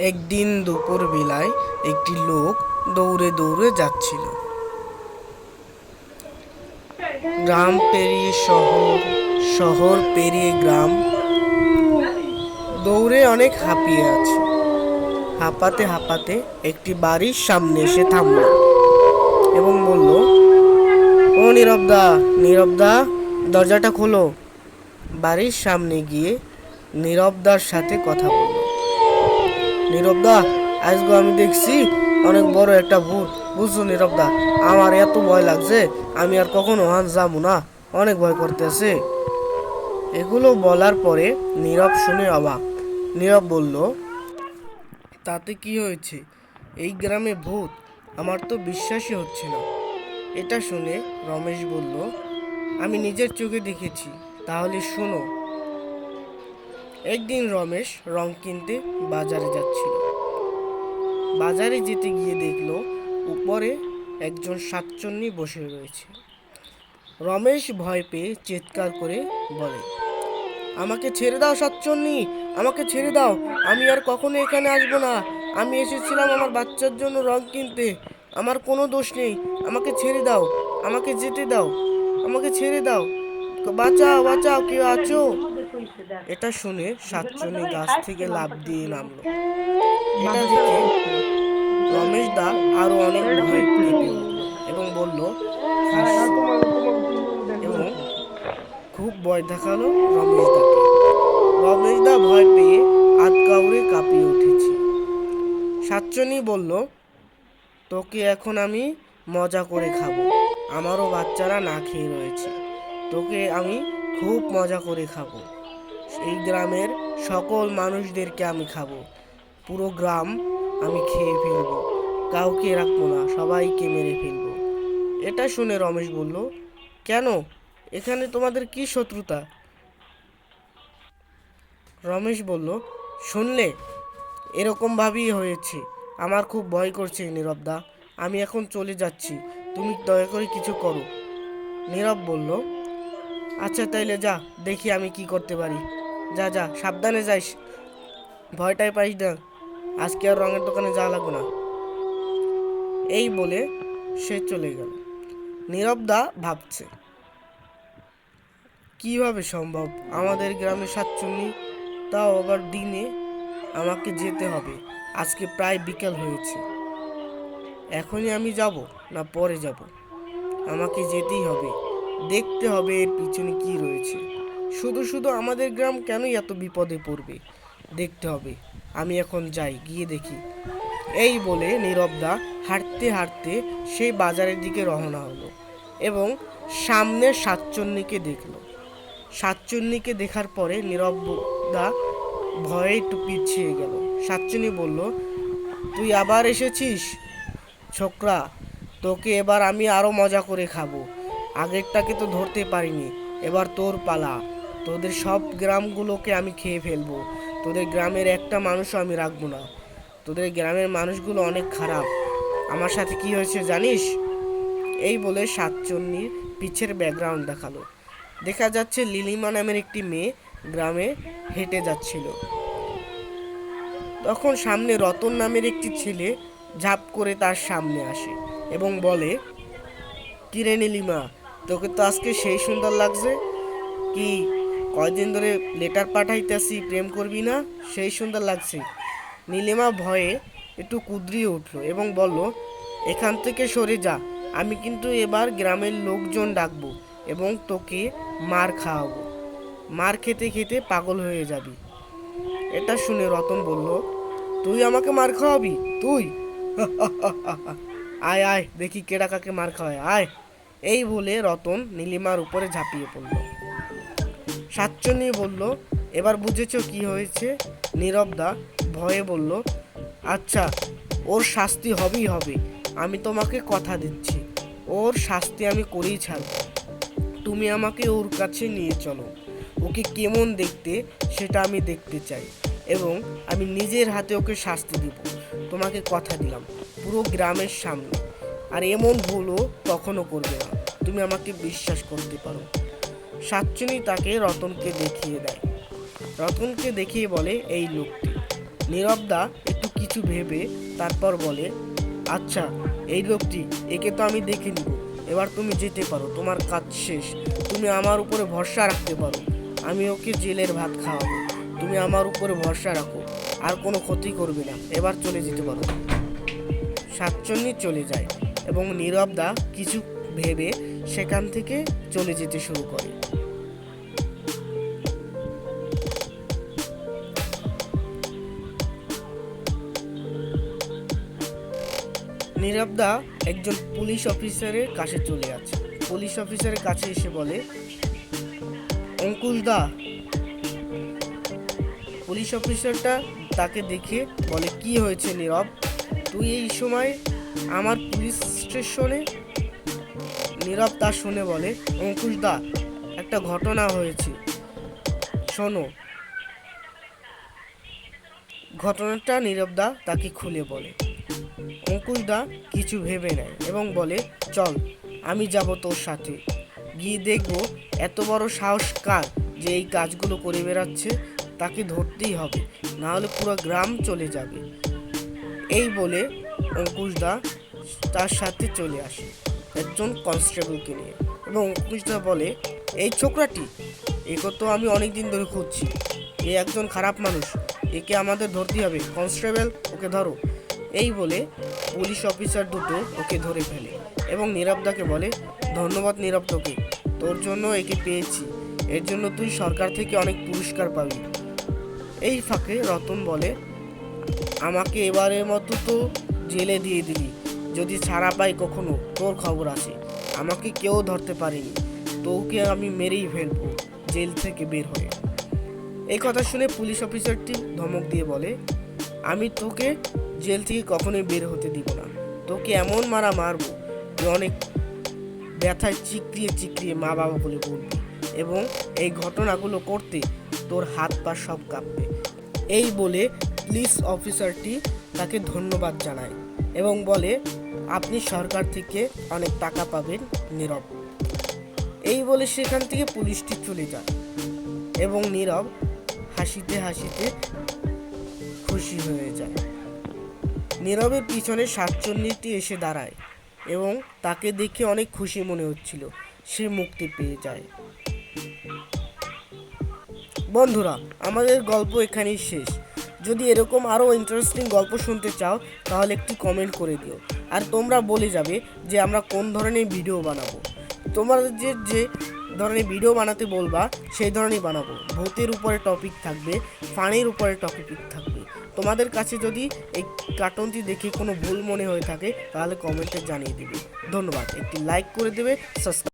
একদিন দুপুর বেলায় একটি লোক দৌড়ে দৌড়ে যাচ্ছিল। গ্রাম পেরিয়ে শহর, শহর পেরিয়ে গ্রাম, দৌড়ে অনেক হাঁপিয়ে আছে। হাঁপাতে হাঁপাতে একটি বাড়ির সামনে এসে থামল এবং বলল, ও নীরবদা, নীরবদা, দরজাটা খোলো। বাড়ির সামনে গিয়ে নীরবদার সাথে কথা বলল। নীরবদা, আজকে আমি দেখছি অনেক বড় একটা ভূত। বুঝছো নীরবদা, আমার এত ভয় লাগছে, আমি আর কখনো যাবো না, অনেক ভয় করতেছে। এগুলো বলার পরে নীরব শুনে অবাক। নীরব বলল, তাতে কি হয়েছে? এই গ্রামে ভূত? আমার তো বিশ্বাসই হচ্ছে না। এটা শুনে রমেশ বলল, আমি নিজের চোখে দেখেছি। তাহলে শোনো। একদিন রমেশ রং কিনতে বাজারে যাচ্ছিল। বাজারে যেতে গিয়ে দেখলো উপরে একজন শাকচুন্নি বসে রয়েছে। রমেশ ভয় পেয়ে চিৎকার করে বলে, আমাকে ছেড়ে দাও শাকচুন্নি, আমাকে ছেড়ে দাও, আমি আর কখনো এখানে আসবো না। আমি এসেছিলাম আমার বাচ্চার জন্য রং কিনতে, আমার কোনো দোষ নেই, আমাকে ছেড়ে দাও, আমাকে যেতে দাও, আমাকে ছেড়ে দাও, বাঁচাও বাঁচাও, কেউ আছো? এটা শুনে শাকচুন্নি গাছ থেকে লাফ দিয়ে নামলো। এটা দেখে রমেশ দা আরো অনেক ভয় কেঁপে উঠল এবং বলল, খাস, এবং খুব ভয় দেখালো রমেশ দাকে। রমেশ দা ভয় পেয়ে হাত কাউরে কাঁপিয়ে উঠেছে। শাকচুন্নি বলল, তোকে এখন আমি মজা করে খাবো। আমারও বাচ্চারা না খেয়ে রয়েছে, তোকে আমি খুব মজা করে খাবো। এই গ্রামের সকল মানুষদেরকে আমি খাবো, পুরো গ্রাম আমি খেয়ে ফেলবো, কাউকে রাখবো না, সবাইকে মেরে ফেলবো। এটা শুনে রমেশ বলল, কেন, এখানে তোমাদের কি শত্রুতা? রমেশ বলল, শুনলে, এরকমভাবেই হয়েছে। আমার খুব ভয় করছে নীরবদা, আমি এখন চলে যাচ্ছি, তুমি দয়া করে কিছু করো। নীরব বলল, আচ্ছা তাইলে যা, দেখি আমি কি করতে পারি। যা যা, সাবধানে যাইস, ভয়টাই পাইস না, আজকে আর রঙের দোকানে যাওয়া লাগবে না। এই বলে সে চলে গেল। নীরবদা ভাবছে, কিভাবে সম্ভব, আমাদের গ্রামে শাকচুন্নি, তাও আবার দিনে, আমাকে যেতে হবে। আজকে প্রায় বিকেল হয়েছে, এখনই আমি যাব না পরে যাব? আমাকে যেতেই হবে, দেখতে হবে এর পিছনে কি রয়েছে। শুধু শুধু আমাদের গ্রাম কেনই এত বিপদে পড়বে, দেখতে হবে। আমি এখন যাই, গিয়ে দেখি। এই বলে নীরবদা হাঁটতে হাঁটতে সেই বাজারের দিকে রওনা হলো এবং সামনে শাকচুন্নিকে দেখলো। শাকচুন্নিকে দেখার পরে নীরবদা ভয়ে একটু পিছিয়ে গেল। শাকচুন্নি বলল, তুই আবার এসেছিস ছোকরা, তোকে এবার আমি আরো মজা করে খাবো। আগেরটাকে তো ধরতে পারিনি, এবার তোর পালা। তোদের সব গ্রামগুলোকে আমি খেয়ে ফেলবো, তোদের গ্রামের একটা মানুষও আমি রাখবো না। তোদের গ্রামের মানুষগুলো অনেক খারাপ। আমার সাথে কি হয়েছে জানিস? এই বলে শাকচুন্নির পিছের ব্যাকগ্রাউন্ড দেখালো। দেখা যাচ্ছে লিলিমা নামের একটি মেয়ে গ্রামে হেঁটে যাচ্ছিল। তখন সামনে রতন নামের একটি ছেলে ঝাঁপ করে তার সামনে আসে এবং বলে, কিরে নীলিমা, তোকে তো আজকে সেই সুন্দর লাগছে, কি কয়দিন ধরে লেটার পাঠাইতেছি, প্রেম করবি না? সেই সুন্দর লাগছে। নীলিমা ভয়ে একটু কুঁদরিয়ে উঠল এবং বলল, এখান থেকে সরে যা, আমি কিন্তু এবার গ্রামের লোকজন ডাকবো এবং তোকে মার খাওয়াবো, মার খেতে খেতে পাগল হয়ে যাবি। এটা শুনে রতন বলল, তুই আমাকে মার খাওয়াবি? তুই? আয় আয় দেখি কেডা কাকে মার খাওয়ায়, আয়। এই বলে রতন নীলিমার উপরে ঝাঁপিয়ে পড়ল। শাকচুন্নি বলল, এবার বুঝেছ কি হয়েছে? নীরবদা ভয়ে বলল, আচ্ছা, ওর শাস্তি হবেই হবে, আমি তোমাকে কথা দিচ্ছি, ওর শাস্তি আমি করেই ছাড়ব। তুমি আমাকে ওর কাছে নিয়ে চলো, ওকে কেমন দেখতে সেটা আমি দেখতে চাই এবং আমি নিজের হাতে ওকে শাস্তি দিব, তোমাকে কথা দিলাম, পুরো গ্রামের সামনে। আর এমন ভুলও কখনো করবে না, তুমি আমাকে বিশ্বাস করতে পারো। শাকচুন্নি তাকে রতনকে দেখিয়ে দেয়। রতনকে দেখিয়ে বলে, এই লোকটি। নীরবদা একটু কিছু ভেবে তারপর বলে, আচ্ছা এই লোকটি, একে তো আমি দেখে নিব, এবার তুমি যেতে পারো, তোমার কাজ শেষ, তুমি আমার উপরে ভরসা রাখতে পারো, আমি ওকে জেলের ভাত খাওয়াবো, তুমি আমার উপরে ভরসা রাখো, আর কোনো ক্ষতি করবে না, এবার চলে যেতে পারো। শাকচুন্নি চলে যায় এবং নীরবদা কিছু ভেবে সেখান থেকে চলে যেতে শুরু করে। নীরবদা একজন পুলিশ অফিসারের কাছে চলে আসে। পুলিশ অফিসারের কাছে এসে বলে, অঙ্কুশ দা। পুলিশ অফিসারটা তাকে দেখে বলে, কি হয়েছে নীরব, তুই এই সময় আমার পুলিশ স্টেশনে? নীরব তা শুনে বলে, অঙ্কুশ দা, একটা ঘটনা হয়েছে, শোনো। ঘটনাটা নীরবদা তাকে খুলে বলে। অঙ্কুশদা কিছু ভেবে নেয় এবং বলে, চল আমি যাব তোর সাথে, গিয়ে দেখবো এত বড় সাহস কার যে এই কাজগুলো করে বেড়াচ্ছে, তাকে ধরতেই হবে, না হলে পুরো গ্রাম চলে যাবে। এই বলে অঙ্কুশদা তার সাথে চলে আসে একজন কনস্টেবলকে নিয়ে, এবং অঙ্কুশদা বলে, এই ছোকরাটি, একে তো আমি অনেকদিন ধরে খুঁজছি, এ একজন খারাপ মানুষ, একে আমাদের ধরতেই হবে, কনস্টেবল ওকে ধরো। এই বলে পুলিশ অফিসার দুটো ওকে ধরে ফেলে এবং নীরবদাকে বলে, ধন্যবাদ নীরব, তোকে, তোর জন্য একে পেয়েছি, এর জন্য তুই সরকার থেকে অনেক পুরস্কার পাবি। এই ফাঁকে রতন বলে, আমাকে এবারের মতো তো জেলে দিয়ে দিলি, যদি ছাড়া পাই কখনো তোর খবর আছে, আমাকে কেউ ধরতে পারেনি, তোকে আমি মেরেই ফেলবো জেল থেকে বের হয়ে। এই কথা শুনে পুলিশ অফিসারটি ধমক দিয়ে বলে, আমি তোকে জেল থেকে কখনোই বের হতে দিব না, তোকে এমন মারা মারবো তুই অনেক ব্যথায় চিকরিয়ে চিকরিয়ে মা বাবা বলে বলবি, এবং এই ঘটনাগুলো করতে তোর হাত পা সব কাঁপবে। এই বলে পুলিশ অফিসারটি তাকে ধন্যবাদ জানায় এবং বলে, আপনি সরকার থেকে অনেক টাকা পাবেন নীরব। এই বলে সেখান থেকে পুলিশটি চলে যায় এবং নীরব হাসিতে হাসিতে খুশি হয়ে যায়। নীরবের পিছনে শাকচুন্নিটি এসে দাঁড়ায় এবং তাকে দেখে অনেক খুশি মনে হচ্ছিল, সে মুক্তি পেয়ে যায়। বন্ধুরা, আমাদের গল্প এখানেই শেষ। যদি এরকম আরও ইন্টারেস্টিং গল্প শুনতে চাও তাহলে একটি কমেন্ট করে দিও, আর তোমরা বলে যাবে যে আমরা কোন ধরনের ভিডিও বানাবো। তোমরা যে ধরনের ভিডিও বানাতে বলবা সেই ধরনের বানাবো। ভূতের উপরে টপিক থাকবে, ফানির উপরে টপিক থাকবে। তোমাদের কাছে যদি এই কার্টুনটি দেখে কোনো ভুল মনে হয়ে থাকে তাহলে কমেন্টে জানিয়ে দেবে। ধন্যবাদ, একটি লাইক করে দেবে, সাবস্ক্রাইব